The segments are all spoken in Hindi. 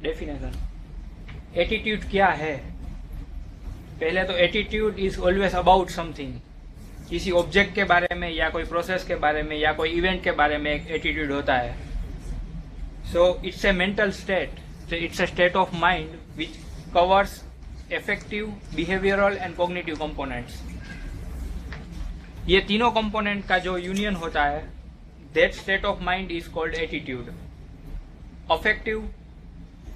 डेफिनेशन। एटीट्यूड क्या है? पहले तो attitude is always about something, किसी ऑब्जेक्ट के बारे में या कोई प्रोसेस के बारे में या कोई इवेंट के बारे में एक एटीट्यूड होता है। So it's a mental state, it's a state of mind which covers effective, behavioural and cognitive components. ये तीनों कंपोनेंट का जो यूनियन होता है, that state of mind is called attitude. Affective,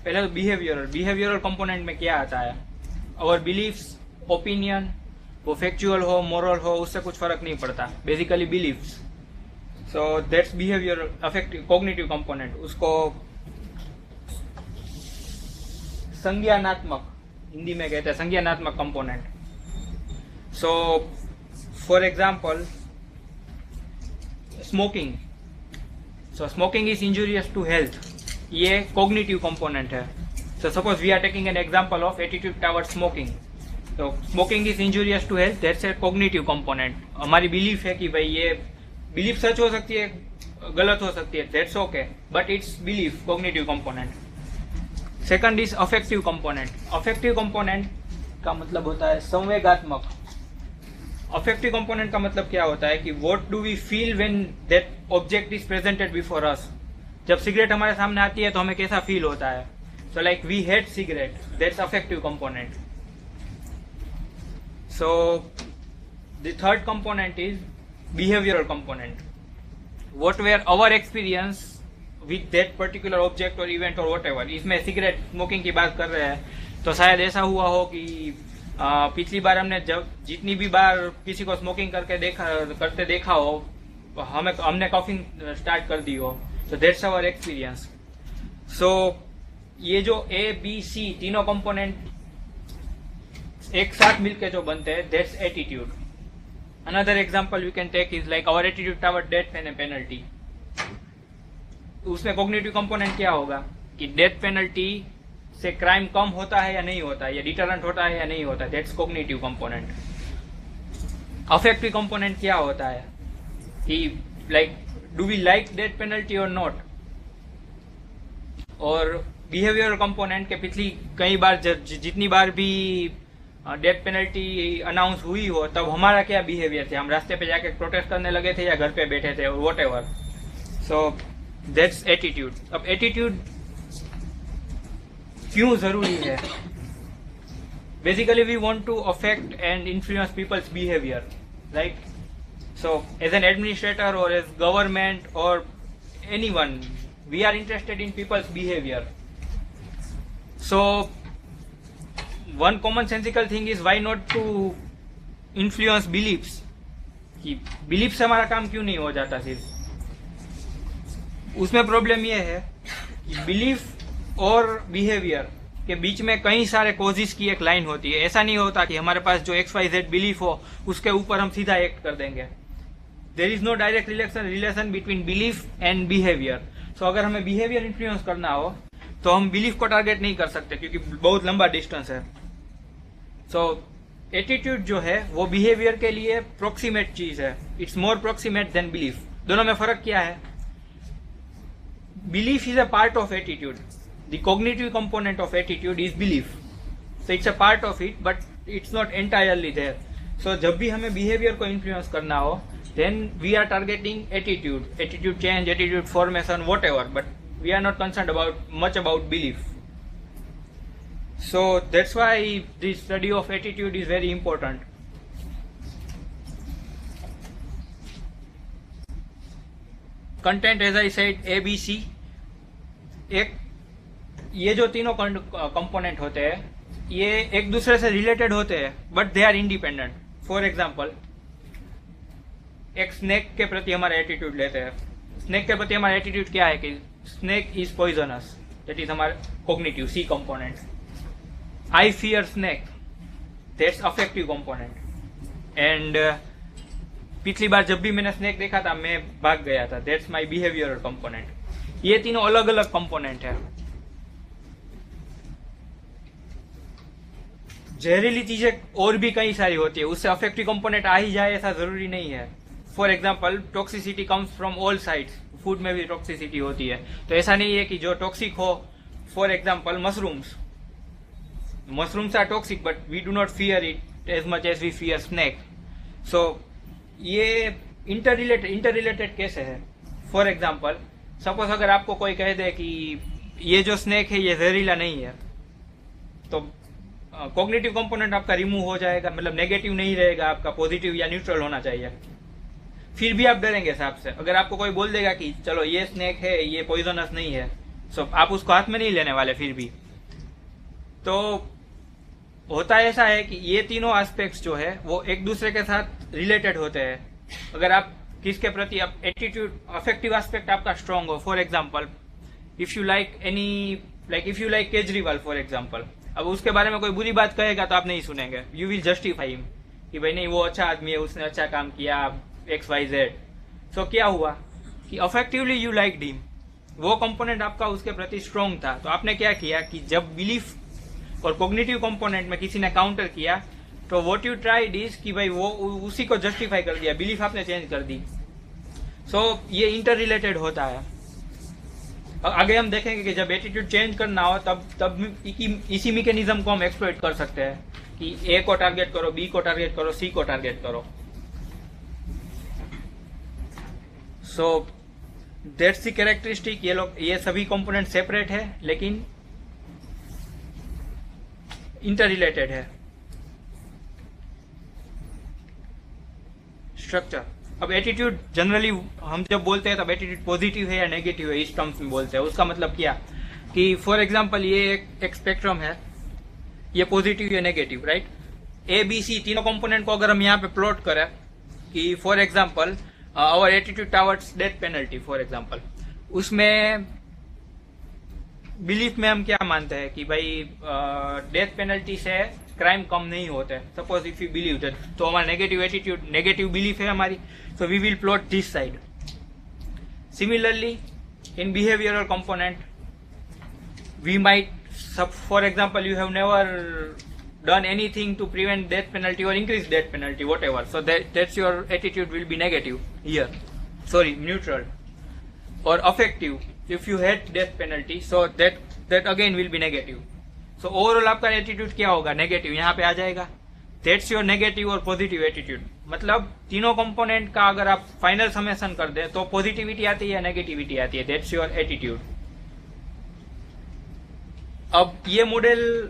पहले तो बिहेवियरल कंपोनेंट में क्या आता है? और बिलीफ्स, ओपिनियन, वो फैक्चुअल हो, मोरल हो, उससे कुछ फर्क नहीं पड़ता, basically beliefs. So that's behaviour. Affective, cognitive component, उसको संज्ञानात्मक, हिंदी में कहते हैं संज्ञानात्मक component. So for example smoking. So smoking is injurious to health, ये कॉग्निटिव कंपोनेंट है। So suppose we are taking an example of attitude toward smoking. तो smoking is injurious to health, that's a cognitive component. हमारी बिलीफ है कि भाई ये बिलीफ सच हो सकती है, गलत हो सकती है, that's okay, but it's belief, cognitive component. Second is affective component. Affective component का मतलब होता है संवेगात्मक। अफेक्टिव कंपोनेंट का मतलब क्या होता है कि what do we feel when that object is presented before us. जब सिगरेट हमारे सामने आती है तो हमें कैसा फील होता है? So like we hate cigarette, that's affective component. So the third component is behavioural component. What were our experience with that particular object और इवेंट और व्हाटएवर। इसमें सिगरेट स्मोकिंग की बात कर रहे हैं तो शायद ऐसा हुआ हो कि पिछली बार हमने जब जितनी भी बार किसी को स्मोकिंग करते देखा हो, हमने कॉफिंग स्टार्ट कर दी हो, तो दैट्स आवर एक्सपीरियंस। सो ये जो ए बी सी तीनों कंपोनेंट एक साथ मिलके जो बनते हैं, that's attitude. Another example we can take is like our attitude toward death and penalty. उसमें कॉग्निटिव कंपोनेंट क्या होगा कि डेथ पेनल्टी से क्राइम कम होता है या नहीं होता है, या डिटरेंट होता है या नहीं होता है, that's cognitive component. Affective component क्या होता है कि like do we like death penalty और नॉट। और बिहेवियर कंपोनेंट के पिछली कई बार जितनी बार भी डेथ पेनल्टी अनाउंस हुई हो तब हमारा क्या बिहेवियर थे, हम रास्ते पे जाके प्रोटेस्ट करने लगे थे या घर पे बैठे थे, whatever. So that's attitude. अब एटीट्यूड क्यों जरूरी है? Basically we want to affect and influence people's behaviour, right? So as an administrator और एज गवर्नमेंट और anyone, we are interested in people's behavior. So one commonsensical thing is why not to influence beliefs, कि बिलीफ से हमारा काम क्यों नहीं हो जाता सिर्फ। उसमें प्रॉब्लम यह है कि बिलीफ और बिहेवियर के बीच में कई सारे कॉजेस की एक लाइन होती है। ऐसा नहीं होता कि हमारे पास जो XYZ बिलीफ हो उसके ऊपर हम सीधा एक्ट कर देंगे। There is no direct relation between belief and behaviour. So अगर हमें बिहेवियर इन्फ्लुएंस करना हो तो हम बिलीफ को टारगेट नहीं कर सकते क्योंकि बहुत लंबा डिस्टेंस है। सो एटीट्यूड जो है वो बिहेवियर के लिए प्रोक्सीमेट चीज है, it's more proximate than belief. दोनों में फर्क क्या है? Belief is a part of attitude, the cognitive component of attitude is belief, so it's a part of it but it's not entirely there. So जब भी हमें बिहेवियर को इन्फ्लुएंस करना हो then we are targeting attitude change, attitude formation, whatever, but we are not concerned much about belief. So that's why the study of attitude is very important. Content, as I said, A, B, C, ये जो तीनों कंपोनेंट होते हैं ये एक दूसरे से रिलेटेड होते हैं but they are independent. For example, एक स्नेक के प्रति हमारा एटीट्यूड लेते हैं। स्नेक के प्रति हमारा एटीट्यूड क्या है कि snake is poisonous, that is हमारा cognitive C component. I fear snake, that's affective component. And पिछली बार जब भी मैंने स्नेक देखा था मैं भाग गया था, दैट्स माय बिहेवियरल कंपोनेंट। ये तीनों अलग अलग कंपोनेंट है। जहरीली चीजें और भी कई सारी होती है, उससे अफेक्टिव कंपोनेंट आ ही जाए ऐसा जरूरी नहीं है। For example, toxicity comes from all sides, food में भी टॉक्सिसिटी होती है, तो ऐसा नहीं है कि जो टॉक्सिक हो For example, mushrooms. Mushrooms are toxic, but we do not fear it as much as we fear snake. So ये इंटररिलेटेड कैसे है? फॉर एग्जाम्पल, सपोज अगर आपको कोई कह दे कि ये जो स्नेक है ये जहरीला नहीं है, तो कॉग्निटिव कंपोनेंट आपका रिमूव हो जाएगा, मतलब नेगेटिव नहीं रहेगा, आपका पॉजिटिव या न्यूट्रल होना चाहिए। फिर भी आप डरेंगे सांप से। अगर आपको कोई बोल देगा कि चलो ये स्नेक है, ये पॉइजनस नहीं है, सो आप उसको हाथ में नहीं लेने वाले फिर भी। तो होता ऐसा है कि ये तीनों एस्पेक्ट्स जो है वो एक दूसरे के साथ रिलेटेड होते हैं। अगर आप किसके प्रति आप एटीट्यूड, अफेक्टिव एस्पेक्ट आपका स्ट्रांग हो, for example if you like Kejriwal for example, अब उसके बारे में कोई बुरी बात कहेगा तो आप नहीं सुनेंगे, यू विल जस्टिफाई हिम कि भाई नहीं वो अच्छा आदमी है, उसने अच्छा काम किया, XYZ। सो क्या हुआ कि अफेक्टिवली यू लाइक हिम, वो कंपोनेंट आपका उसके प्रति स्ट्रांग था। तो आपने क्या किया कि जब बिलीफ और कॉग्निटिव कंपोनेंट में किसी ने काउंटर किया, तो व्हाट यू ट्राइड इज कि भाई वो उसी को जस्टिफाई कर दिया, बिलीफ आपने चेंज कर दी। सो ये इंटर रिलेटेड होता है। आगे हम देखेंगे कि जब एटीट्यूड चेंज करना हो तब इसी मैकेनिज्म को हम एक्सप्लॉइट कर सकते हैं कि ए को टारगेट करो, बी को टारगेट करो, सी को टारगेट करो। So that's the characteristic. ये सभी कंपोनेंट सेपरेट है लेकिन इंटर रिलेटेड है। स्ट्रक्चर, अब एटीट्यूड जनरली हम जब बोलते हैं तब एटीट्यूड पॉजिटिव है या नेगेटिव है इस टर्म्स में बोलते हैं। उसका मतलब क्या कि फॉर एग्जांपल ये एक स्पेक्ट्रम है, ये पॉजिटिव या नेगेटिव, राइट। ABC तीनों कंपोनेंट को अगर हम यहाँ पे प्लॉट करें कि for example our attitude towards death penalty for example, उसमें बिलीफ में हम क्या मानते हैं कि भाई डेथ पेनल्टी से क्राइम कम नहीं होते, suppose if you believe that, तो हमारा नेगेटिव एटीट्यूड, नेगेटिव बिलीफ है हमारी, so we will plot this side. Similarly in behavioural component we might, for example you have never done anything to prevent death penalty or increase death penalty, whatever, so that's your attitude will be negative here, sorry, neutral. Or affective, if you hate death penalty, so that again will be negative. So overall आपका एटीट्यूड क्या होगा? नेगेटिव यहाँ पे आ जाएगा। That's your नेगेटिव और पॉजिटिव एटीट्यूड। मतलब तीनों कंपोनेंट का अगर आप फाइनल समेशन कर दे तो पॉजिटिविटी आती है या नेगेटिविटी आती है, That's your एटीट्यूड। अब ये मॉडल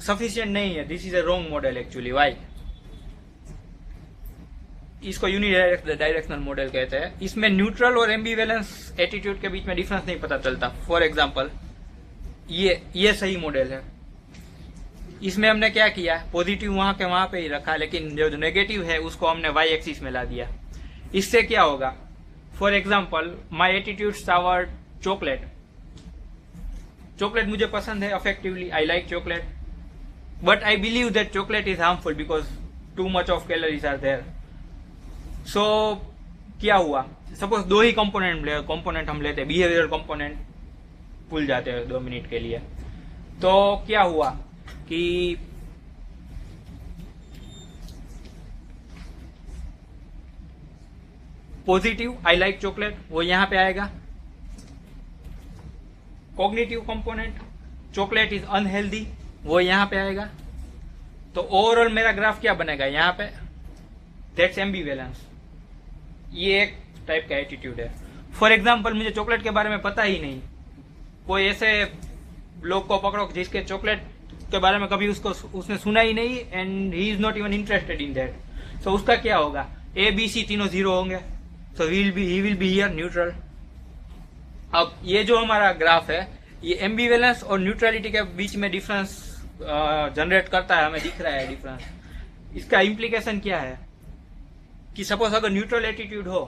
सफिशिएंट नहीं है, this is a wrong model actually. Why? इसको यूनिडायरेक्शनल मॉडल कहते हैं। इसमें न्यूट्रल और एम्बिवेलेंस एटीट्यूड के बीच में डिफरेंस नहीं पता चलता। फॉर एग्जांपल ये सही मॉडल है, इसमें हमने क्या किया, पॉजिटिव वहां के वहां पे ही रखा, लेकिन जो नेगेटिव है उसको हमने वाई एक्सिस में ला दिया। इससे क्या होगा? For example my attitude toward chocolate, chocolate मुझे पसंद है effectively, I like chocolate, but I believe that chocolate is harmful because too much of calories are there. So क्या हुआ? सपोज दो ही कंपोनेंट हम लेते हैं, बिहेवियरल कंपोनेंट भूल जाते हैं 2 मिनट के लिए। तो क्या हुआ कि पॉजिटिव आई लाइक चॉकलेट वो यहां पे आएगा, cognitive component chocolate is unhealthy वो यहां पे आएगा। तो ओवरऑल मेरा ग्राफ क्या बनेगा यहाँ पे? That's ambivalence. ये एक टाइप का एटीट्यूड है। फॉर एग्जांपल मुझे चॉकलेट के बारे में पता ही नहीं, कोई ऐसे लोग को पकड़ो जिसके चॉकलेट के बारे में कभी उसने सुना ही नहीं and he is not even interested in that, so उसका क्या होगा? ABC तीनों 0 होंगे, so he will be here neutral. अब ये जो हमारा ग्राफ है ये एम्बिवेलेंस और न्यूट्रलिटी के बीच में डिफरेंस जनरेट करता है, हमें दिख रहा है डिफरेंस। इसका इम्प्लीकेशन क्या है कि सपोज अगर न्यूट्रल एटीट्यूड हो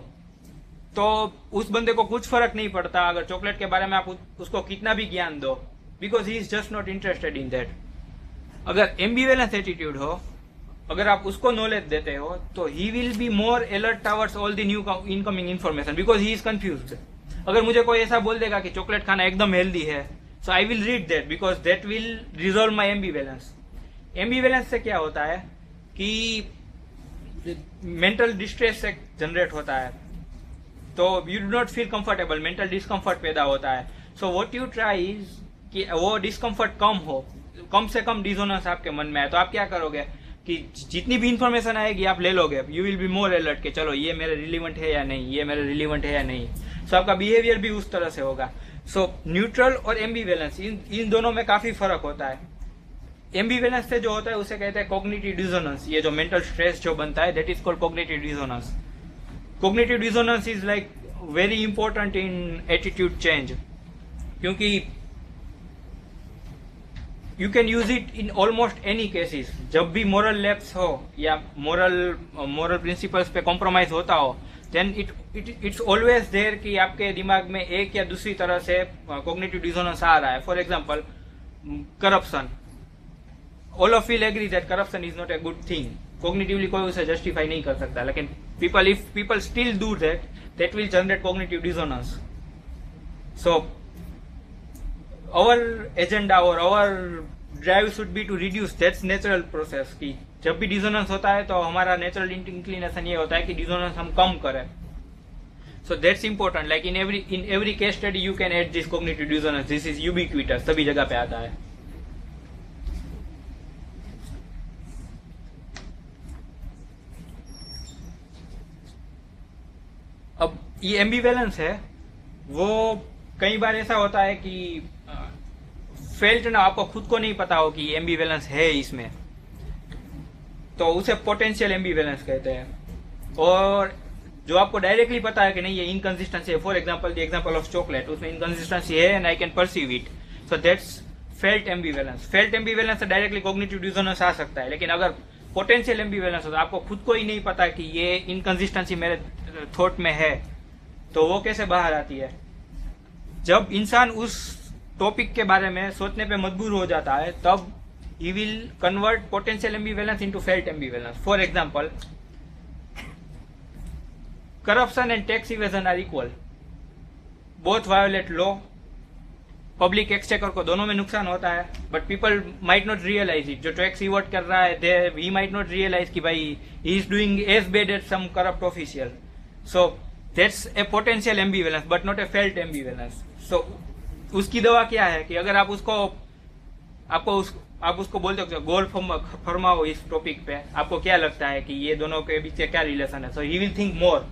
तो उस बंदे को कुछ फर्क नहीं पड़ता अगर चॉकलेट के बारे में आप उसको कितना भी ज्ञान दो, because he is just not interested in that. अगर एम्बिवेलेंस एटीट्यूड हो, अगर आप उसको नॉलेज देते हो तो ही will be more alert towards all the new incoming information because he is confused. अगर मुझे कोई ऐसा बोल देगा कि चॉकलेट खाना एकदम हेल्दी है, so I will read that because that will resolve my ambivalence. Ambivalence से क्या होता है कि मेंटल डिस्ट्रेस से जनरेट होता है, तो you do not feel comfortable, mental discomfort पैदा होता है। So what you try is कि वो डिस्कम्फर्ट कम हो, कम से कम डिसोनेंस आपके मन में है, तो आप क्या करोगे कि जितनी भी इंफॉर्मेशन आएगी आप ले लोगे, you will be more alert कि चलो ये मेरे रिलीवेंट है या नहीं, ये मेरे रिलीवेंट है या नहीं। सो आपका बिहेवियर भी उस तरह से होगा। सो न्यूट्रल और एम्बीवेलेंस, इन दोनों में काफी फर्क होता है। एम्बीवेलेंस से जो होता है उसे कहते हैं कॉग्निटिव डिसोनेंस। ये जो मेंटल स्ट्रेस जो बनता है that is called cognitive dissonance. Cognitive dissonance is like very important in attitude change, क्योंकि you can use it in almost any cases. जब भी मोरल लैप्स हो या मोरल प्रिंसिपल्स पे कॉम्प्रोमाइज होता हो, देन इट्स ऑलवेज देयर कि आपके दिमाग में एक या दूसरी तरह से कॉग्निटिव डिसोनेंस आ रहा है। For example corruption, all of will agree that corruption is not a good thing. Cognitively कोई उसे जस्टिफाई नहीं कर सकता, लेकिन if people still do that will generate cognitive dissonance. So our agenda or our drive should be to reduce that's natural process कि जब भी डिसोनेंस होता है तो हमारा नेचुरल इंक्लिनेशन ये होता है कि डिसोनेंस हम कम करें। So that's important, like in every case study you can add this cognitive dissonance, this is ubiquitous, सभी जगह पे आता है। अब ये एम्बिवेलेंस है, वो कई बार ऐसा होता है कि फेल्ट ना, आपको खुद को नहीं पता हो कि एम्बिवेलेंस है इसमें, तो उसे पोटेंशियल एम्बिवेलेंस कहते हैं। और जो आपको डायरेक्टली पता है कि नहीं ये इनकंसिस्टेंसी है, for example the example of chocolate, उसमें इनकंसिस्टेंसी है and I can perceive it, so that's felt ambivalence. Felt ambivalence से डायरेक्टली कॉग्निटिव डिसोनेंस आ सकता है, लेकिन अगर पोटेंशियल एम्बिवेलेंस हो तो आपको खुद को ही नहीं पता कि ये इनकंसिस्टेंसी मेरे थॉट में है, तो वो कैसे बाहर आती है? जब इंसान उस टॉपिक के बारे में सोचने पे मजबूर हो जाता है तब he will convert potential ambivalence into felt ambivalence. For example corruption and tax evasion are equal, both violate law, public exchequer को दोनों में नुकसान होता है, but people might not realise it. जो टैक्स इवर्ट कर रहा है ही माइट नॉट रियलाइज कि भाई he is doing as bad as some corrupt official. So that's a potential ambivalence but not a felt ambivalence. So उसकी दवा क्या है कि अगर आप उसको बोलते हो गोल फरमाओ इस टॉपिक पे, आपको क्या लगता है कि ये दोनों के बीच क्या रिलेशन है, सो ही विल थिंक मोर।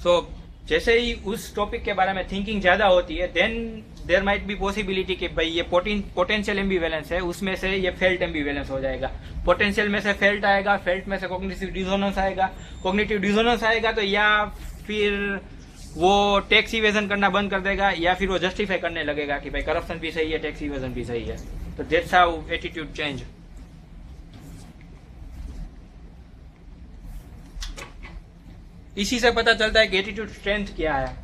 सो जैसे ही उस टॉपिक के बारे में थिंकिंग ज्यादा होती है, then there might be possibility कि भाई ये पोटेंशियल एम्बिवेलेंस है, उसमें से ये फेल्ट एम्बिवेलेंस हो जाएगा। पोटेंशियल में से फेल्ट आएगा, फेल्ट में से कॉग्निटिव डिसोनेंस आएगा, कॉग्निटिव डिसोनेंस आएगा तो या फिर वो टैक्स इवेजन करना बंद कर देगा या फिर वो जस्टिफाई करने लगेगा कि भाई करप्शन भी सही है, टैक्स इवेजन भी सही है। तो दैट्स हाउ एटीट्यूड चेंज। इसी से पता चलता है कि एटीट्यूड स्ट्रेंथ क्या है।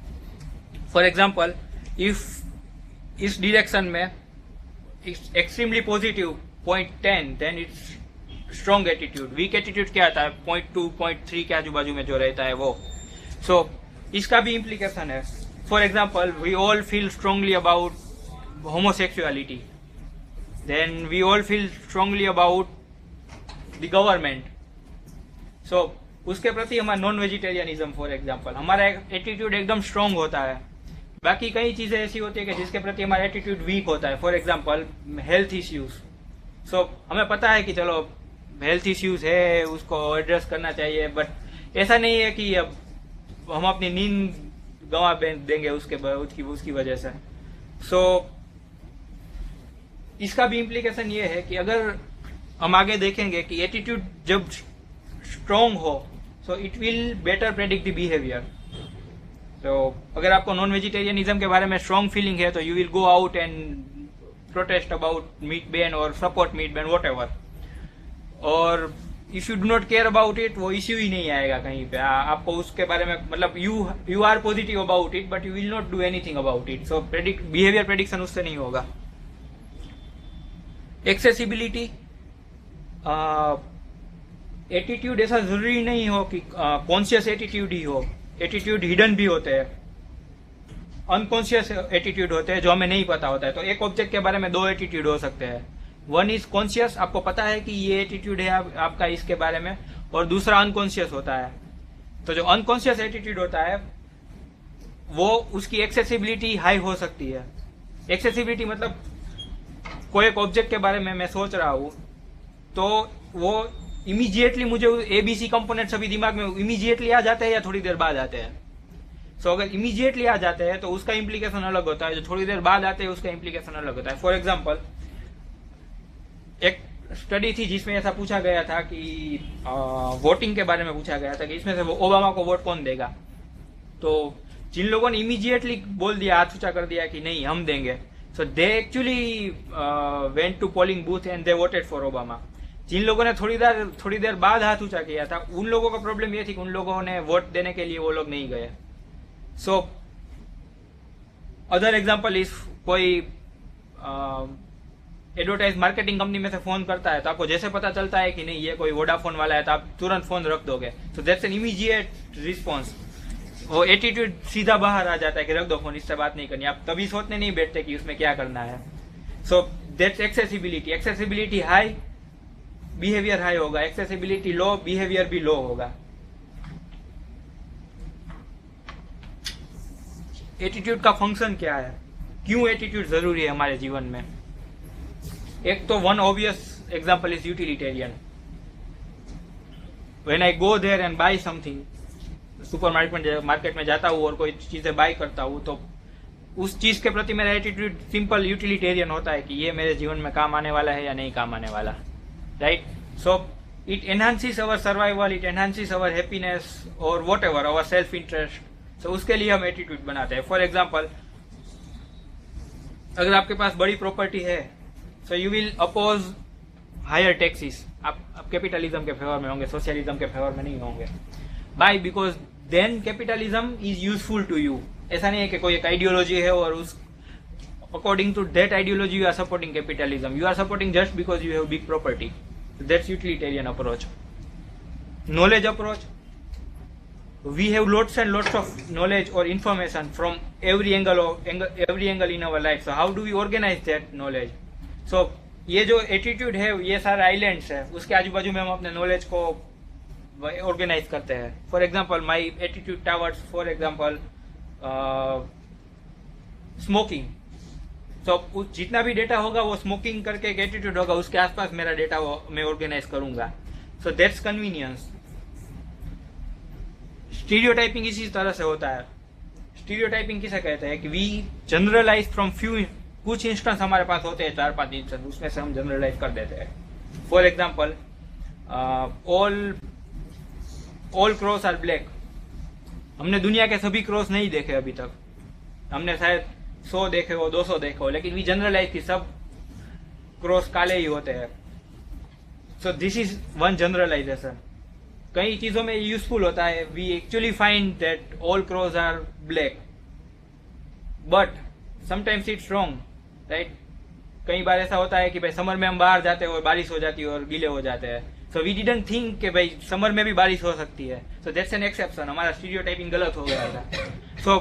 फॉर एग्जाम्पल इफ इस डिरेक्शन में extremely positive 0.10 then it's strong attitude. Weak attitude क्या आता है 0.2 0.3 के आजू बाजू में जो रहता है वो। सो इसका भी इम्प्लीकेशन है। For example we all feel strongly about homosexuality, then we all feel strongly about the government. So उसके प्रति हमारा नॉन वेजिटेरियनिज्म फॉर एग्जाम्पल, हमारा एटीट्यूड एकदम स्ट्रांग होता है। बाकी कई चीजें ऐसी होती है कि जिसके प्रति हमारा एटीट्यूड वीक होता है। For example health issues. So हमें पता है कि चलो हेल्थ इश्यूज है, उसको एड्रेस करना चाहिए, बट ऐसा नहीं है कि अब हम अपनी नींद गंवा देंगे उसकी वजह से। सो इसका भी इम्प्लीकेशन ये है कि अगर हम आगे देखेंगे कि एटीट्यूड जब स्ट्रॉन्ग हो so it will better predict the behaviour. तो अगर आपको नॉन वेजिटेरियनिज्म के बारे में स्ट्रॉन्ग फीलिंग है तो you will go out and protest about meat ban और सपोर्ट मीट बैन व्हाटएवर। और if you do not care about it, वो इश्यू ही नहीं आएगा कहीं पे। आपको उसके बारे में मतलब you are positive about it but you will not do anything about it. So behaviour prediction उससे नहीं होगा। एक्सेसिबिलिटी, एटीट्यूड ऐसा जरूरी नहीं हो कि कॉन्शियस एटीट्यूड ही हो, एटीट्यूड हिडन भी होते हैं, अनकॉन्शियस एटीट्यूड होते हैं जो हमें नहीं पता होता है। तो एक ऑब्जेक्ट के बारे में दो एटीट्यूड हो सकते हैं। वन इज कॉन्शियस, आपको पता है कि ये एटीट्यूड है आपका इसके बारे में, और दूसरा अनकॉन्शियस होता है। तो जो अनकॉन्शियस एटीट्यूड होता है वो उसकी एक्सेसिबिलिटी हाई हो सकती है, एक्सेसिबिलिटी मतलब कोई एक ऑब्जेक्ट के बारे में मैं सोच रहा हूँ तो वो इमीडिएटली मुझे ABC कंपोनेंट्स अभी दिमाग में इमीडिएटली आ जाते हैं या थोड़ी देर बाद आते हैं। सो अगर इमीडिएटली आ जाते हैं तो उसका इम्प्लीकेशन अलग होता है, जो थोड़ी देर बाद आते हैं उसका इम्प्लीकेशन अलग होता है। फॉर एग्जाम्पल एक स्टडी थी जिसमें ऐसा पूछा गया था कि वोटिंग के बारे में पूछा गया था कि इसमें से ओबामा को वोट कौन देगा। तो जिन लोगों ने इमीडिएटली बोल दिया, हाथ ऊंचा कर दिया कि नहीं हम देंगे, so they actually went to polling booth and they voted for Obama. जिन लोगों ने थोड़ी देर बाद हाथ ऊंचा किया था उन लोगों का प्रॉब्लम ये थी कि उन लोगों ने वोट देने के लिए वो लोग नहीं गए। सो अदर एग्जाम्पल इज कोई एडवर्टाइज मार्केटिंग कंपनी में से फोन करता है तो आपको जैसे पता चलता है कि नहीं ये कोई वोडाफोन वाला है तो आप तुरंत फोन रख दोगे। So that's an immediate response. वो एटीट्यूड सीधा बाहर आ जाता है कि रख दो फोन, इससे बात नहीं करनी। आप तभी सोचने नहीं बैठते कि उसमें क्या करना है। So that's accessibility. Accessibility high, behaviour high होगा। एक्सेसिबिलिटी लो, बिहेवियर भी लो होगा। एटीट्यूड का फंक्शन क्या है, क्यों एटीट्यूड जरूरी है हमारे जीवन में? एक तो one obvious example is utilitarian. When I go there and buy something, super market में जाता हूँ और कोई चीजें बाय करता हूँ तो उस चीज के प्रति मेरा एटीट्यूड सिंपल यूटिलिटेरियन होता है कि ये मेरे जीवन में काम आने वाला है या नहीं काम आने वाला, right? So it enhances our survival, it enhances our happiness और whatever our self interest. तो उसके लिए हम एटीट्यूड बनाते हैं। फॉर एग्जाम्पल अगर आपके पास बड़ी प्रॉपर्टी है so you will oppose higher taxes. आप कैपिटलिज्म के फेवर में होंगे, सोशलिज्म के फेवर में नहीं होंगे। By because then capitalism is useful to you. ऐसा नहीं है कि कोई एक आइडियोलॉजी है और उस according to that ideology you are supporting capitalism. You are supporting just because you have big property. That's utilitarian approach. Knowledge approach, we have lots and lots of knowledge or information from every angle in our life. So how do we organize that knowledge? So ये जो एटीट्यूड है ये सारे आइलैंड्स है, उसके आजू बाजू में हम अपने नॉलेज को ऑर्गेनाइज करते हैं। For example my attitude towards for example smoking. तो जितना भी डेटा होगा वो स्मोकिंग करके एक एटीट्यूड होगा, उसके आसपास मेरा डेटा मैं ऑर्गेनाइज करूंगा। So that's convenience. स्टीरियोटाइपिंग इसी तरह से होता है। स्टीरियोटाइपिंग किसे कहते हैं कि वी जनरलाइज फ्रॉम फ्यू, कुछ इंस्टेंस हमारे पास होते हैं 4-5 इंस्टेंस, उसमें से हम जनरलाइज कर देते हैं। For example all crows are black. हमने दुनिया के सभी क्रॉस नहीं देखे अभी तक, हमने शायद 100 देखे हो, 200 देखे हो, लेकिन वी जनरलाइज की सब क्रॉस काले ही होते हैं। So this is one generalisation. कई चीजों में यूजफुल होता है। We actually find that all crows are black but sometimes it's wrong, right? कई बार ऐसा होता है कि भाई समर में हम बाहर जाते हैं और बारिश हो जाती है और गीले हो जाते हैं। सो वी डिडंट थिंक कि भाई समर में भी बारिश हो सकती है। So that's an exception. हमारा स्टीरियोटाइपिंग गलत हो गया था। सो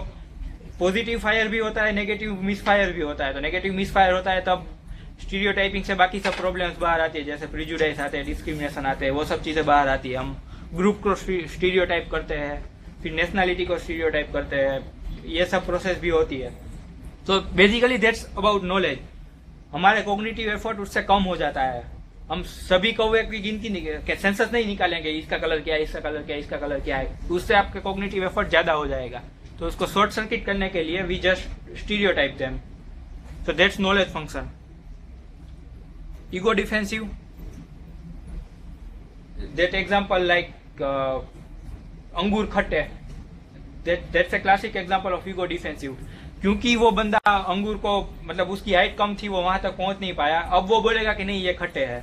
पॉजिटिव फायर भी होता है, नेगेटिव मिसफायर भी होता है। तो नेगेटिव मिसफायर होता है तब स्टीरियोटाइपिंग से बाकी सब प्रॉब्लम्स बाहर आती है, जैसे प्रिजुडाइज आते हैं, डिस्क्रिमिनेशन आते हैं, वो सब चीजें बाहर आती है। हम ग्रुप को स्टीरियोटाइप करते हैं, फिर नेशनैलिटी को स्टीरियोटाइप करते हैं, ये सब प्रोसेस भी होती है। तो बेसिकली दैट्स अबाउट नॉलेज। हमारे कॉग्निटिव एफर्ट उससे कम हो जाता है। हम सभी कौवे की गिनती नहीं, सेंसस नहीं निकालेंगे इसका कलर क्या है, इसका कलर क्या है, इसका कलर क्या है, उससे आपके कॉग्निटिव एफर्ट ज्यादा हो जाएगा। तो उसको शॉर्ट सर्किट करने के लिए we just stereotype them. So that's knowledge function. Ego defensive, that example like अंगूर खट्टे, that's a classic example of ego defensive। क्योंकि वो बंदा अंगूर को मतलब उसकी हाइट कम थी, वो वहां तक पहुंच नहीं पाया, अब वो बोलेगा कि नहीं ये खट्टे है।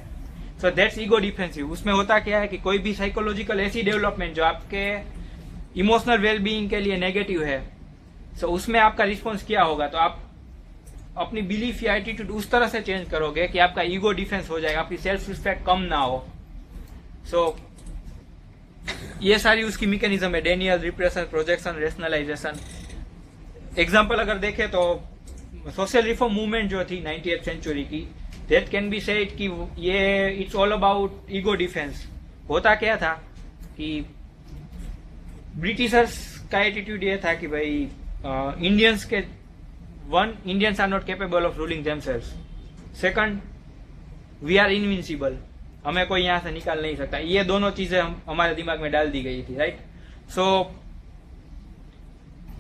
So that's ego defensive. उसमें होता क्या है कि कोई भी साइकोलॉजिकल ऐसी डेवलपमेंट जो आपके इमोशनल वेलबीइंग के लिए नेगेटिव है, सो उसमें आपका रिस्पॉन्स क्या होगा? तो आप अपनी बिलीफ या एटीट्यूड उस तरह से चेंज करोगे कि आपका ईगो डिफेंस हो जाएगा, आपकी सेल्फ रिस्पेक्ट कम ना हो। सो ये सारी उसकी मैकेनिज्म है, denial, repression, projection, rationalisation. Example अगर देखें तो सोशल रिफॉर्म मूवमेंट जो थी 90th सेंचुरी की, दैट कैन बी सेड कि ये it's all about ego defence. होता क्या था कि ब्रिटिशर्स का एटीट्यूड ये था कि भाई इंडियंस के one, Indians are not capable of ruling themselves. Second, we are invincible, हमें कोई यहाँ से निकाल नहीं सकता। ये दोनों चीजें हमारे दिमाग में डाल दी गई थी, right. So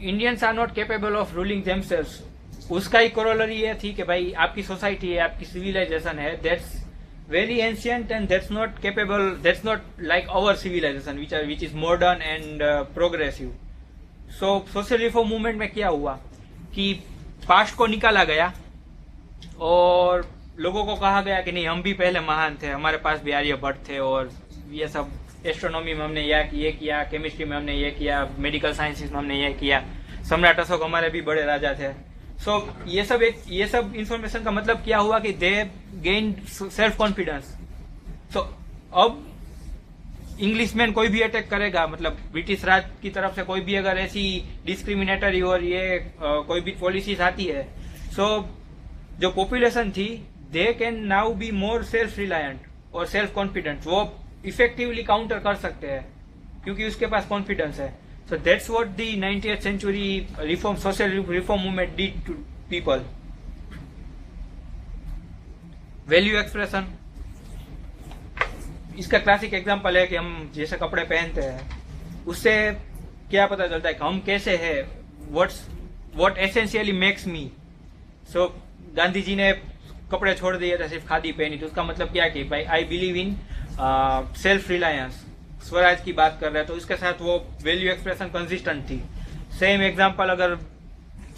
Indians are not capable of ruling themselves, उसका ही कोरोलरी ये थी कि भाई आपकी सोसाइटी है, आपकी सिविलाइजेशन है, that's very ancient and that's not capable, that's not like our civilization which is modern and progressive. So social reform movement में क्या हुआ कि पास्ट को निकाला गया और लोगों को कहा गया कि नहीं, हम भी पहले महान थे, हमारे पास भी आर्यभट्ट थे और ये सब, एस्ट्रोनॉमी में हमने ये किया, केमिस्ट्री में हमने ये किया, मेडिकल साइंसेस में हमने ये किया, सम्राट अशोक हमारे भी बड़े राजा थे। सो ये सब इंफॉर्मेशन का मतलब क्या हुआ कि दे गेन सेल्फ कॉन्फिडेंस। सो अब इंग्लिश मैन कोई भी अटैक करेगा, मतलब ब्रिटिश राज की तरफ से कोई भी अगर ऐसी डिस्क्रिमिनेटरी और ये कोई भी पॉलिसीज आती है, सो जो पॉपुलेशन थी they can now be more self reliant और सेल्फ कॉन्फिडेंट, वो इफेक्टिवली काउंटर कर सकते हैं क्योंकि उसके पास कॉन्फिडेंस है। So that's what the 19th century social reform movement did to people. Value expression, इसका क्लासिक एग्जांपल है कि हम जैसे कपड़े पहनते हैं उससे क्या पता चलता है कि हम कैसे हैं, what essentially makes me. So Gandhi ji ने कपड़े छोड़ दिए थे, सिर्फ खादी पहनी, तो उसका मतलब क्या कि भाई आई believe in self reliance, Swaraj की बात कर रहे हैं, तो उसके साथ वो वैल्यू एक्सप्रेशन कंसिस्टेंट थी। सेम एग्जांपल अगर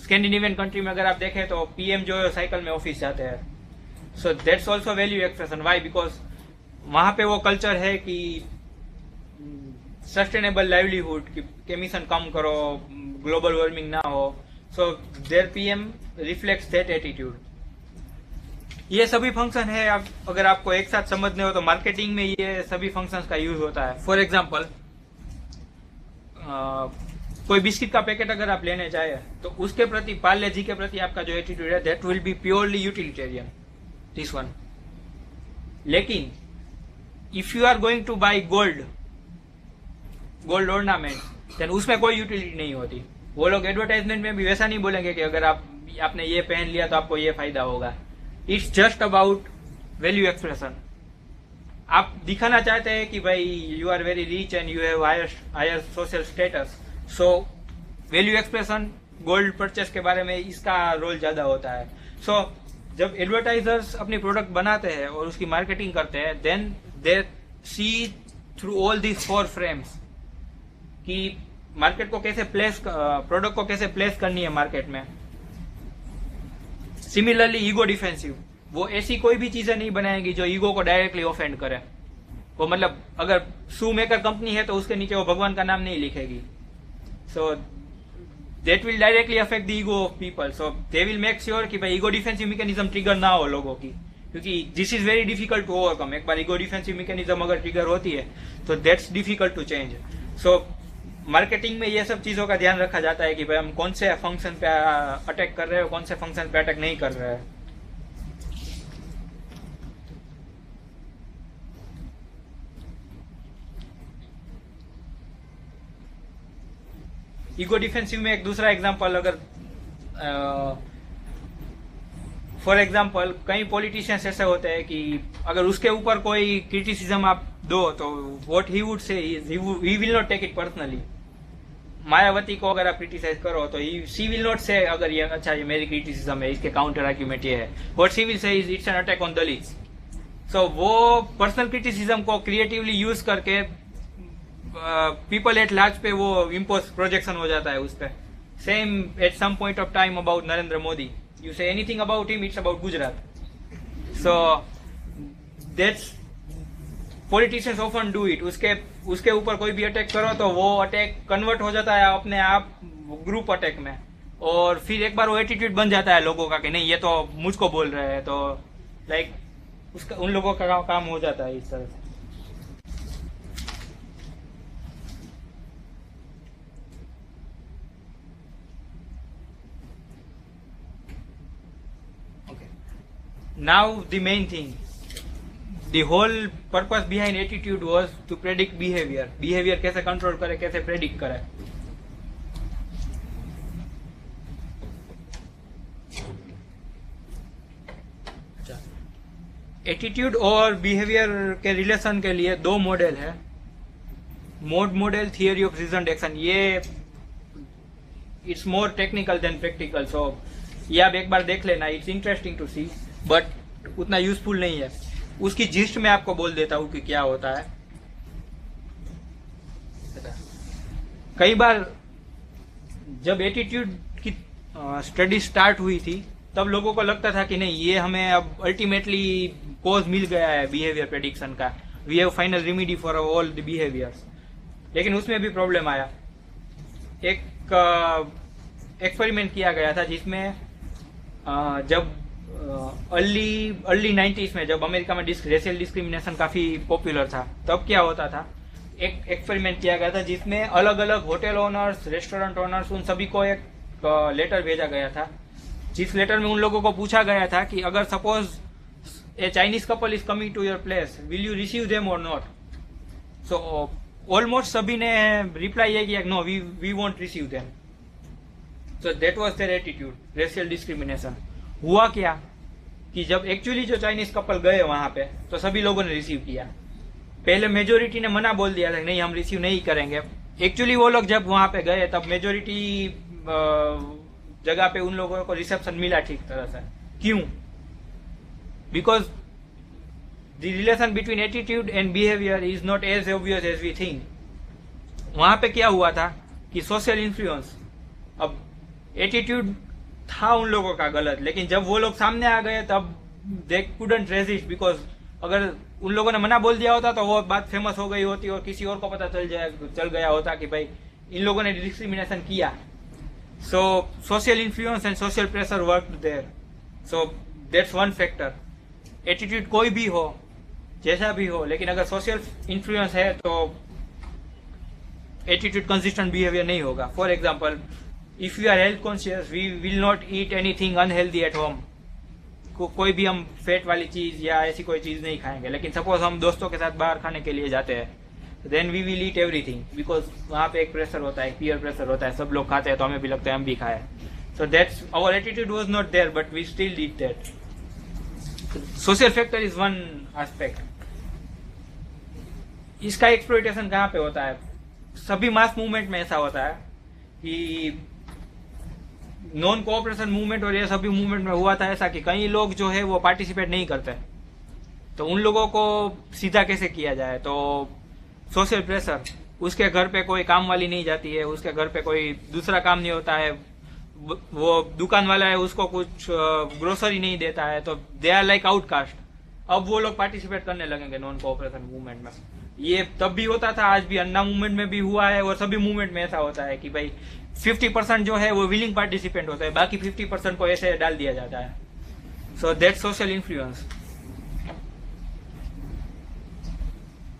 स्कैंडिनेवियन कंट्री में अगर आप देखें तो पीएम जो है साइकिल में ऑफिस जाते हैं, so that's also value expression. Why? Because वहां पे वो कल्चर है कि सस्टेनेबल लाइवलीहुड, कि एमिशन कम करो, ग्लोबल वार्मिंग ना हो, so their PM reflects that attitude. ये सभी फंक्शन है, अगर आपको एक साथ समझने हो तो मार्केटिंग में ये सभी फंक्शंस का यूज होता है। फॉर एग्जांपल कोई बिस्किट का पैकेट अगर आप लेने चाहे तो उसके प्रति, पार्ले जी के प्रति आपका जो एटीट्यूड है that will be purely utilitarian, this one. लेकिन if you are going to buy gold ornament then उसमें कोई यूटिलिटी नहीं होती। वो लोग एडवर्टाइजमेंट में भी वैसा नहीं बोलेंगे कि अगर आपने ये पहन लिया तो आपको ये फायदा होगा। It's just about value expression. आप दिखाना चाहते हैं कि भाई you are very rich and you have higher social status, so value expression gold purchase के बारे में इसका रोल ज्यादा होता है। सो जब एडवर्टाइजर्स अपनी प्रोडक्ट बनाते हैं और उसकी मार्केटिंग करते हैं, then they see through all this 4 frames कि मार्केट को कैसे प्रोडक्ट को कैसे प्लेस करनी है मार्केट में। सिमिलरली ईगो डिफेंसिव, वो ऐसी कोई भी चीजें नहीं बनाएंगी जो ईगो को डायरेक्टली ऑफेंड करे। वो मतलब अगर शू मेकर कंपनी है तो उसके नीचे वो भगवान का नाम नहीं लिखेगी, so that will directly affect the ego of people. So they will make sure कि भाई ईगो डिफेंसिव मैकेनिज्म ट्रिगर ना हो लोगों की, क्योंकि this is very difficult to overcome. एक बार ईगो डिफेंसिव मैकेनिज्म अगर ट्रिगर होती है तो that's difficult to change. So marketing में ये सब चीजों का ध्यान रखा जाता है कि भाई हम कौन से फंक्शन पे अटैक कर रहे हैं, कौन से फंक्शन पे अटैक नहीं कर रहे हैं। ईगो डिफेंसिव में एक दूसरा एग्जांपल, अगर फॉर एग्जांपल कई पॉलिटिशियंस ऐसे होते हैं कि अगर उसके ऊपर कोई क्रिटिसिज्म आप दो तो what he would say he will not take it personally. Mayawati को अगर आप क्रिटिसाइज करो तो शी विल नॉट से अगर ये अच्छा ये मेरी क्रिटिसिज्म है, इसके काउंटर आर्ग्यूमेंट ये है, what she will say is it's an attack on Dalits. So वो पर्सनल क्रिटिसिज्म को क्रिएटिवली यूज करके पीपल एट लार्ज पे वो इम्पोज प्रोजेक्शन हो जाता है उस पर। Same at some point of time about Narendra Modi, you say anything about him it's about Gujarat. So that's politicians often do it. उसके ऊपर कोई भी अटैक करो तो वो अटैक कन्वर्ट हो जाता है अपने आप ग्रुप अटैक में, और फिर एक बार वो एटीट्यूड बन जाता है लोगों का कि नहीं ये तो मुझको बोल रहे हैं, तो लाइक उसका उन लोगों का काम हो जाता है इस तरह से। Now the main thing, the whole purpose behind attitude was to predict behavior. Behavior कैसे कंट्रोल करे, कैसे प्रेडिक्ट करे। एटीट्यूड और बिहेवियर के रिलेशन के लिए दो मॉडल है, mode model, theory of reasoned action. ये it's more technical than practical, so ये आप एक बार देख लेना, it's interesting to see but उतना यूजफुल नहीं है। उसकी जिस्ट में आपको बोल देता हूं कि क्या होता है। कई बार जब एटीट्यूड की स्टडी स्टार्ट हुई थी तब लोगों को लगता था कि नहीं, ये हमें अब अल्टीमेटली कॉज मिल गया है बिहेवियर प्रेडिक्शन का, we have final remedy for all the behaviours. लेकिन उसमें भी प्रॉब्लम आया। एक एक्सपेरिमेंट किया गया था जिसमें जब अर्ली 90s में जब अमेरिका में रेशियल डिस्क्रिमिनेशन काफी पॉपुलर था, तब क्या होता था, एक एक्सपेरिमेंट किया गया था जिसमें अलग अलग होटल ओनर्स, रेस्टोरेंट ओनर्स, उन सभी को एक लेटर भेजा गया था, जिस लेटर में उन लोगों को पूछा गया था कि अगर suppose a Chinese couple is coming to your place, will you receive them और नॉट। सो ऑलमोस्ट सभी ने रिप्लाई ये किया, no we won't receive them. So that was their attitude, racial discrimination. हुआ क्या कि जब एक्चुअली जो चाइनीज कपल गए वहां पे तो सभी लोगों ने रिसीव किया। पहले मेजोरिटी ने मना बोल दिया था, नहीं हम रिसीव नहीं करेंगे। एक्चुअली वो लोग जब वहां पे गए तब मेजोरिटी जगह पे उन लोगों को रिसेप्शन मिला ठीक तरह से। क्यों? Because the relation between attitude and behaviour is not as obvious as we think. वहां पे क्या हुआ था कि सोशल इन्फ्लुएंस, अब एटीट्यूड था उन लोगों का गलत, लेकिन जब वो लोग सामने आ गए तब दे कुडंट रेजिस्ट, बिकॉज अगर उन लोगों ने मना बोल दिया होता तो वो बात फेमस हो गई होती और किसी और को पता चल गया होता कि भाई इन लोगों ने डिस्क्रिमिनेशन किया। So social influence and social pressure worked there, so that's one factor. Attitude कोई भी हो, जैसा भी हो, लेकिन अगर सोशल इन्फ्लुएंस है तो एटीट्यूड कंसिस्टेंट बिहेवियर नहीं होगा। For example, if you are health conscious, we will not eat anything unhealthy at home. कोई भी हम फैट वाली चीज या ऐसी कोई चीज नहीं खाएंगे। लेकिन सपोज हम दोस्तों के साथ बाहर खाने के लिए जाते हैं, then we will eat everything, because वहां पे एक प्रेशर होता है, पीयर प्रेशर होता है, सब लोग खाते हैं तो हमें भी लगता है हम भी खाए। So that's our attitude was not there but we still did that. Social factor is one aspect. इसका एक्सप्लॉइटेशन कहाँ पे होता है? सभी मास मूवमेंट में ऐसा होता है कि नॉन कोऑपरेशन मूवमेंट और ये सभी मूवमेंट में हुआ था ऐसा कि कई लोग जो है वो पार्टिसिपेट नहीं करते, तो उन लोगों को सीधा कैसे किया जाए? तो सोशल प्रेशर, उसके घर पे कोई काम वाली नहीं जाती है, उसके घर पे कोई दूसरा काम नहीं होता है, वो दुकान वाला है उसको कुछ ग्रोसरी नहीं देता है, तो दे आर लाइक आउटकास्ट। अब वो लोग पार्टिसिपेट करने लगेंगे नॉन कोऑपरेशन मूवमेंट में। ये तब भी होता था, आज भी अन्ना मूवमेंट में भी हुआ है और सभी मूवमेंट में ऐसा होता है कि भाई 50% जो है वो विलिंग पार्टिसिपेंट होता है, बाकी 50% को ऐसे डाल दिया जाता है। So that social influence.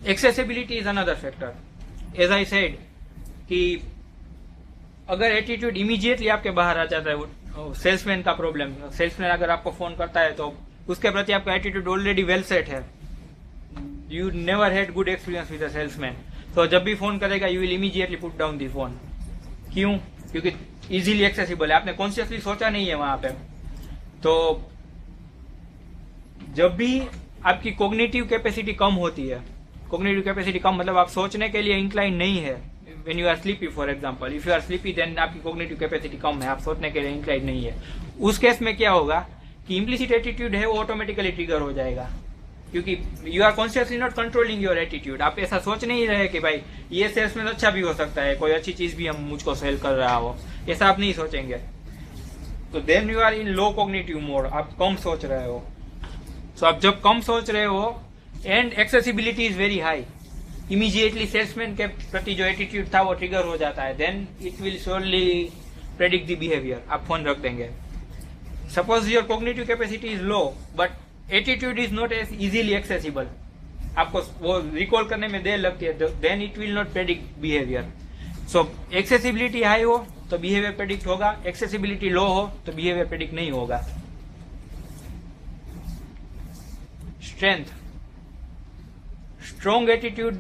Accessibility is another factor. As I said कि अगर एटीट्यूड इमीडिएटली आपके बाहर आ जाता है, सेल्समैन का प्रॉब्लम, सेल्समैन अगर आपको फोन करता है तो उसके प्रति आपका एटीट्यूड ऑलरेडी वेल सेट है, you never had good experience with a salesman, तो जब भी फोन करेगा you will immediately put down the phone. क्यों? क्योंकि इजीली एक्सेसिबल है, आपने कॉन्शियसली सोचा नहीं है वहां पे। तो जब भी आपकी कॉग्निटिव कैपेसिटी कम होती है, कॉग्निटिव कैपेसिटी कम मतलब आप सोचने के लिए इंक्लाइन नहीं है, when you are sleepy for example, if you are sleepy then आपकी कॉग्निटिव कैपेसिटी कम है, आप सोचने के लिए इंक्लाइन नहीं है, उस केस में क्या होगा कि इम्प्लिसिट एटीट्यूड है वो ऑटोमेटिकली ट्रिगर हो जाएगा, क्योंकि you are consciously not controlling your attitude. आप ऐसा सोच नहीं रहे कि भाई ये सेल्समैन अच्छा भी हो सकता है, कोई अच्छी चीज भी हम मुझको सेल कर रहा हो, ऐसा आप नहीं सोचेंगे। तो then you are in low cognitive mode, आप कम सोच रहे हो। सो आप जब कम सोच रहे हो and accessibility is very high, immediately salesman के प्रति जो एटीट्यूड था वो ट्रिगर हो जाता है, then it will surely predict the behaviour, आप फोन रख देंगे। Suppose your cognitive capacity is low but attitude is not as easily accessible, आपको वो रिकॉल करने में देर लगती है, then it will not predict behaviour. So accessibility high हो तो बिहेवियर प्रेडिक्ट होगा, एक्सेसिबिलिटी लो हो तो बिहेवियर प्रेडिक्ट नहीं होगा। Strength, strong attitude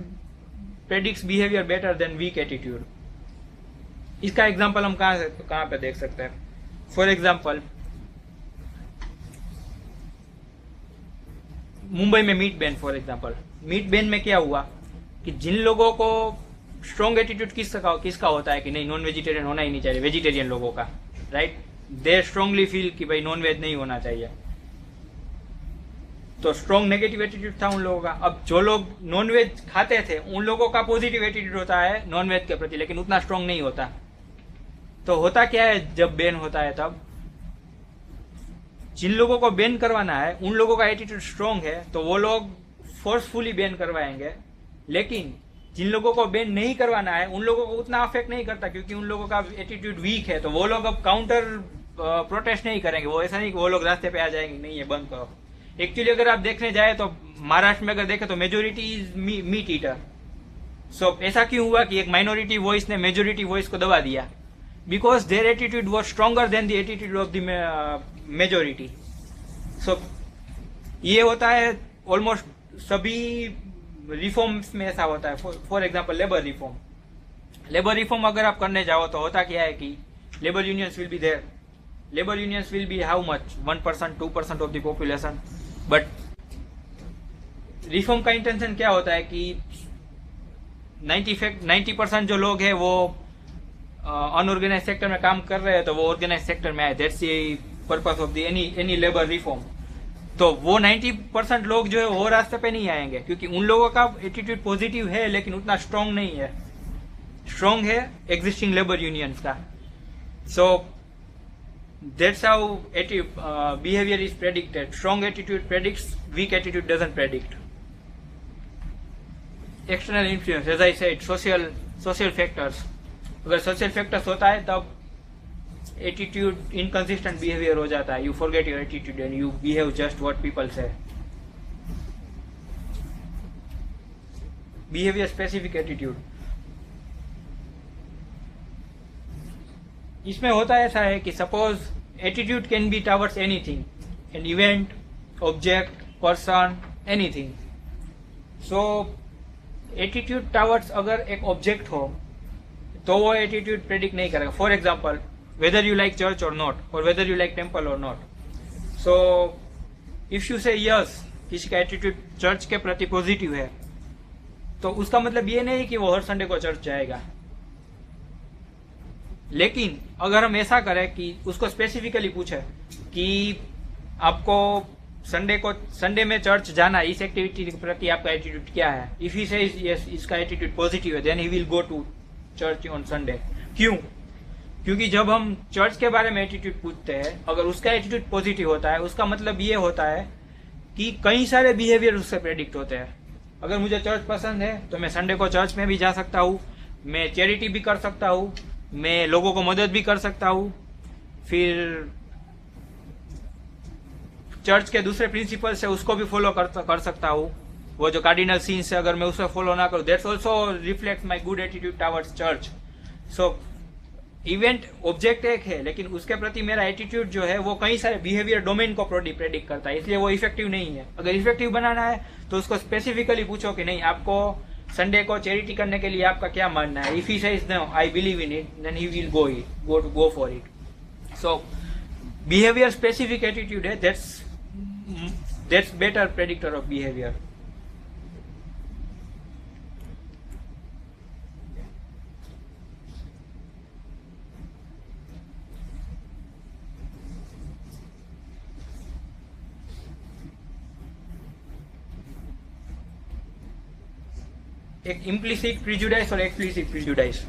predicts behaviour better than weak attitude. इसका एग्जांपल हम कहां पे देख सकते हैं? फॉर एग्जांपल, मुंबई में meat ban, for example meat ban में क्या हुआ कि जिन लोगों को स्ट्रॉन्ग एटीट्यूड किसका होता है कि नहीं नॉन वेजिटेरियन होना ही नहीं चाहिए, वेजिटेरियन लोगों का, राइट, दे स्ट्रांगली फील कि भाई नॉन वेज नहीं होना चाहिए, तो स्ट्रॉन्ग नेगेटिव एटीट्यूड था उन लोगों का। अब जो लोग नॉन वेज खाते थे उन लोगों का पॉजिटिव एटीट्यूड होता है नॉन वेज के प्रति, लेकिन उतना स्ट्रॉन्ग नहीं होता। तो होता क्या है जब बैन होता है, तब जिन लोगों को बैन करवाना है उन लोगों का एटीट्यूड स्ट्रॉन्ग है तो वो लोग फोर्सफुली बैन करवाएंगे, लेकिन जिन लोगों को बैन नहीं करवाना है उन लोगों को उतना अफेक्ट नहीं करता क्योंकि उन लोगों का एटीट्यूड वीक है, तो वो लोग अब काउंटर प्रोटेस्ट नहीं करेंगे। वो ऐसा नहीं कि वो लोग रास्ते पे आ जाएंगे नहीं ये बंद करो। एक्चुअली अगर आप देखने जाए तो महाराष्ट्र में अगर देखें तो majority is meat eater. So ऐसा क्यों हुआ कि एक माइनॉरिटी वॉइस ने मेजोरिटी वॉइस को दबा दिया? Because their attitude was stronger than the attitude of the majority. So ये होता है ऑलमोस्ट सभी रिफॉर्म्स में ऐसा होता है। फॉर एग्जाम्पल लेबर रिफॉर्म अगर आप करने जाओ तो होता क्या है कि labour unions will be there, labour unions will be how much 1% 2% of the population, but reform का इंटेंशन क्या होता है कि 90% जो लोग हैं वो अनऑर्गेनाइज सेक्टर में काम कर रहे हैं तो वो ऑर्गेनाइज सेक्टर में आए। That's the purpose of the any labour reform. तो वो 90% लोग जो है वो रास्ते पे नहीं आएंगे क्योंकि उन लोगों का एटीट्यूड पॉजिटिव है लेकिन उतना स्ट्रांग नहीं है। स्ट्रांग है एग्जिस्टिंग लेबर यूनियंस का। So that's how behaviour is predicted. Strong attitude predicts, weak attitude doesn't predict. External influence, as I said, social factors. अगर सोशल फैक्टर्स होता है तब एटीट्यूड इनकंसिस्टेंट बिहेवियर हो जाता है। You forget your attitude and you behave just what people say. Behaviour specific attitude, इसमें होता ऐसा है कि suppose attitude can be towards anything, an event, object, person, anything. So attitude towards अगर एक ऑब्जेक्ट हो तो वो एटीट्यूड प्रेडिक्ट नहीं करेगा। For example whether you like church or not, or whether you like temple or not. So if you say yes, किसी का एटीट्यूड चर्च के प्रति पॉजिटिव है तो उसका मतलब ये नहीं कि वो हर संडे को चर्च जाएगा। लेकिन अगर हम ऐसा करें कि उसको स्पेसिफिकली पूछे कि आपको संडे में चर्च जाना, इस एक्टिविटी के प्रति आपका एटीट्यूड क्या है, इफ ही सेज यस, इसका एटीट्यूड पॉजिटिव है, then he will go to church on Sunday. क्यों? क्योंकि जब हम चर्च के बारे में एटीट्यूड पूछते हैं, अगर उसका एटीट्यूड पॉजिटिव होता है उसका मतलब ये होता है कि कई सारे बिहेवियर उससे प्रेडिक्ट होते हैं। अगर मुझे चर्च पसंद है तो मैं संडे को चर्च में भी जा सकता हूँ, मैं चैरिटी भी कर सकता हूँ, मैं लोगों को मदद भी कर सकता हूँ, फिर चर्च के दूसरे प्रिंसिपल्स है उसको भी फॉलो कर सकता हूँ। वो जो कार्डिनल सीन्स है अगर मैं उसे फॉलो ना करूँ, that's also reflect my good attitude towards church. So event object एक है लेकिन उसके प्रति मेरा एटीट्यूड जो है वो कई सारे बिहेवियर डोमेन को प्रेडिक्ट करता है, इसलिए वो इफेक्टिव नहीं है। अगर इफेक्टिव बनाना है तो उसको स्पेसिफिकली पूछो कि नहीं, आपको संडे को चैरिटी करने के लिए आपका क्या मानना है। If he says no, I believe in it, then he will go for it. So behaviour specific attitude है, that's better predictor of behaviour. एक इम्प्लिसिट प्रिजुडाइस और एक्सप्लिसिट प्रिजुडाइस,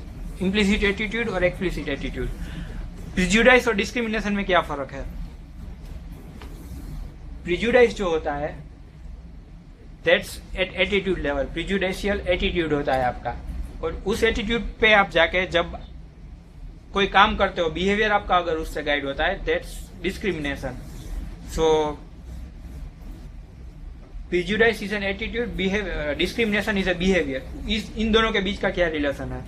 इम्प्लिसिट एटीट्यूड और एक्सप्लिसिट एटीट्यूड। प्रिजुडाइस और डिस्क्रिमिनेशन में क्या फर्क है? प्रिजुडाइस जो होता है that's at attitude level, prejudicial attitude होता है आपका, और उस एटीट्यूड पे आप जाके जब कोई काम करते हो, बिहेवियर आपका अगर उससे गाइड होता है, that's discrimination. So prejudice is an attitude, discrimination is a behaviour. इन दोनों के बीच का क्या रिलेशन है?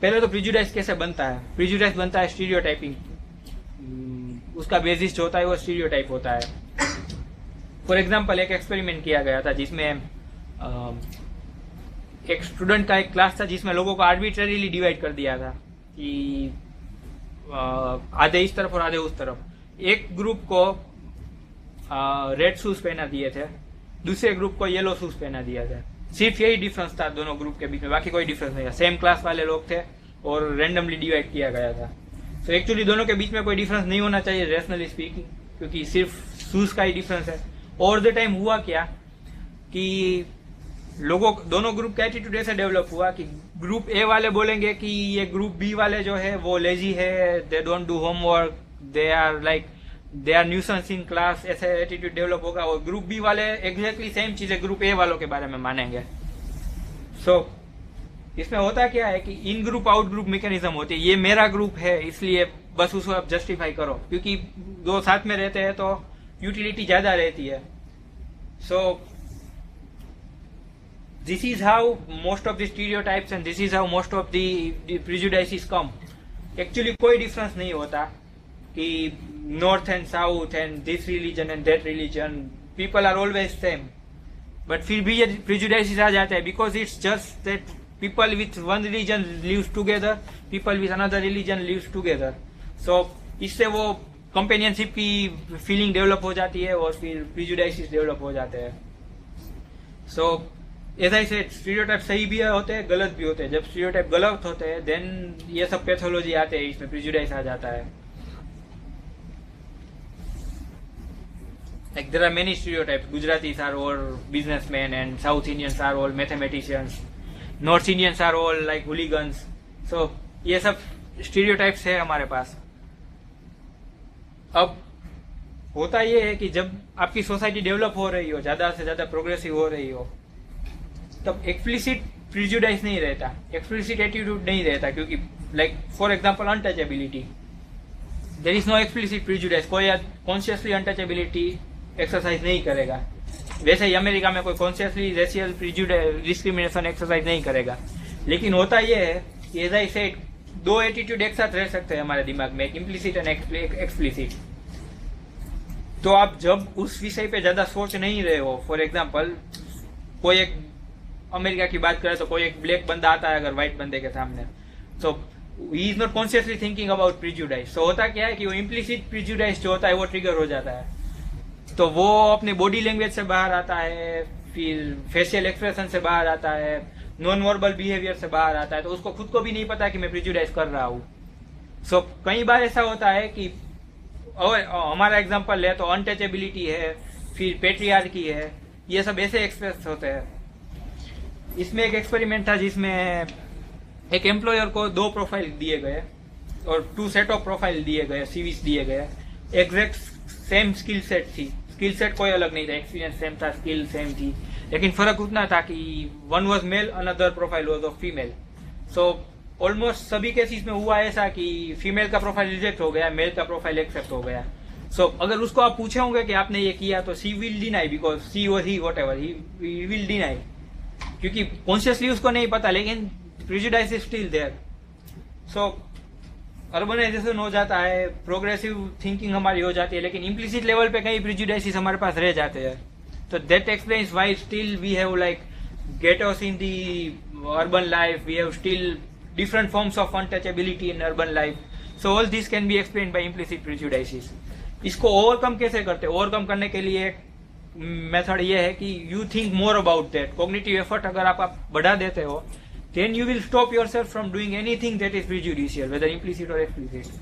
पहले तो प्रिजुडाइस कैसे बनता है? प्रिजुडाइस बनता है स्टीरियोटाइपिंग, उसका बेसिस जो होता है वो स्टीरियोटाइप होता है। फॉर एग्जाम्पल एक एक्सपेरिमेंट किया गया था जिसमें एक स्टूडेंट का एक क्लास था जिसमें लोगों को आर्बिट्ररीली डिवाइड कर दिया था कि आधे इस तरफ और आधे उस तरफ। एक ग्रुप को रेड शूज पहना दिए थे, दूसरे ग्रुप को येलो शूज पहना दिया था। सिर्फ यही डिफरेंस था दोनों ग्रुप के बीच में, बाकी कोई डिफरेंस नहीं था। सेम क्लास वाले लोग थे और रैंडमली डिवाइड किया गया था। तो एक्चुअली दोनों के बीच में कोई डिफरेंस नहीं होना चाहिए रेशनली स्पीकिंग, क्योंकि सिर्फ शूज का ही डिफरेंस है। ओवर द टाइम हुआ क्या कि दोनों ग्रुप का एटीट्यूड ऐसे डेवलप हुआ कि ग्रुप ए वाले बोलेंगे कि ये ग्रुप बी वाले जो है वो लेजी है, they don't do homework, they are nuisance in class, ऐसे एटीट्यूड डेवलप होगा। और ग्रुप बी वाले एग्जैक्टली सेम चीजें ग्रुप ए वालों के बारे में मानेंगे। इसमें होता क्या है कि इन ग्रुप आउट ग्रुप मैकेनिज्म होती है। ये मेरा ग्रुप है इसलिए बस उसको आप जस्टिफाई करो, क्योंकि दो साथ में रहते हैं तो यूटिलिटी ज्यादा रहती है। This is how most of the stereotypes and this is how most of the prejudices come. Actually कोई डिफरेंस नहीं होता कि north and south and this religion and that religion, people are always same. But फिर भी ये प्रिजुडाइसिस आ जाते हैं because it's just that people with one religion lives together, people with another religion lives together. So इससे वो कंपेनियनशिप की फीलिंग डेवलप हो जाती है और फिर प्रिजुडाइसिस डेवलप हो जाते हैं। सो ऐसा ही स्टीरियोटाइप सही भी होते हैं, गलत भी होते हैं। जब स्टीरियोटाइप गलत होते हैं देन ये सब पैथोलॉजी आते हैं, इसमें प्रिजुडाइस आ जाता है। Like there are many stereotypes. Gujaratis are all businessmen and South Indians are all mathematicians. North Indians are all like hooligans. So ये सब stereotypes है हमारे पास। अब होता ये है कि जब आपकी सोसाइटी डेवलप हो रही हो, ज्यादा से ज्यादा प्रोग्रेसिव हो रही हो, तब एक्सप्लिसिट प्रिजुडाइस नहीं रहता, एक्सप्लिसिट एटीट्यूड नहीं रहता, क्योंकि like for example untouchability, there is no explicit prejudice. कोई कॉन्शियसली अनटचेबिलिटी एक्सरसाइज नहीं करेगा। वैसे ही अमेरिका में कोई कॉन्शियसली रेशियल डिस्क्रिमिनेशन एक्सरसाइज नहीं करेगा। लेकिन होता यह है कि एज आई सेड, दो एटीट्यूड एक साथ रह सकते हैं हमारे दिमाग में, एक इम्प्लिसिट एंड एक्सप्लिसिट। तो आप जब उस विषय पे ज्यादा सोच नहीं रहे हो, फॉर एग्जाम्पल कोई एक अमेरिका की बात करें तो कोई एक ब्लैक बंदा आता है अगर व्हाइट बंदे के सामने, so he is not consciously thinking about prejudice. So होता क्या है कि वो इम्प्लिसिट प्रिजुडाइस जो होता है वो ट्रिगर हो जाता है। तो वो अपने बॉडी लैंग्वेज से बाहर आता है, फिर फेशियल एक्सप्रेशन से बाहर आता है, नॉन वर्बल बिहेवियर से बाहर आता है। तो उसको खुद को भी नहीं पता कि मैं प्रिजुडाइस कर रहा हूँ। सो कई बार ऐसा होता है कि हमारा एग्जांपल ले तो अनटचेबिलिटी है, फिर पेट्रियार्की है, ये सब ऐसे एक्सप्रेस होते हैं। इसमें एक एक्सपेरिमेंट था जिसमें एक एम्प्लॉयर को दो प्रोफाइल दिए गए और 2 सेट ऑफ प्रोफाइल दिए गए, सीवीज दिए गए, एग्जैक्ट सेम स्किल सेट थी। स्किल सेट कोई अलग नहीं था, एक्सपीरियंस सेम था, स्किल सेम थी, लेकिन फर्क उतना था कि one was male, another profile was of female. So almost सभी केसेस में हुआ ऐसा कि फीमेल का प्रोफाइल रिजेक्ट हो गया, मेल का प्रोफाइल एक्सेप्ट हो गया। सो अगर उसको आप पूछे होंगे कि आपने ये किया तो she will deny, because she और he whatever, he will deny, क्योंकि कॉन्शियसली उसको नहीं पता, लेकिन prejudice is still there. So urbanisation हो जाता है, प्रोग्रेसिव थिंकिंग हमारी हो जाती है, लेकिन इम्प्लिसिट लेवल पे कई प्रिजुडाइसिस हमारे पास रह जाते हैं। तो that explains why still we have like ghettos in the urban life, we have still different forms of untouchability in urban life. So all this can be explained by implicit prejudices. इसको ओवरकम कैसे करते हैं? ओवरकम करने के लिए मेथड ये है कि you think more about that. Cognitive effort अगर आप बढ़ा देते हो, then you will stop yourself from doing anything that is prejudicial, whether implicit or explicit.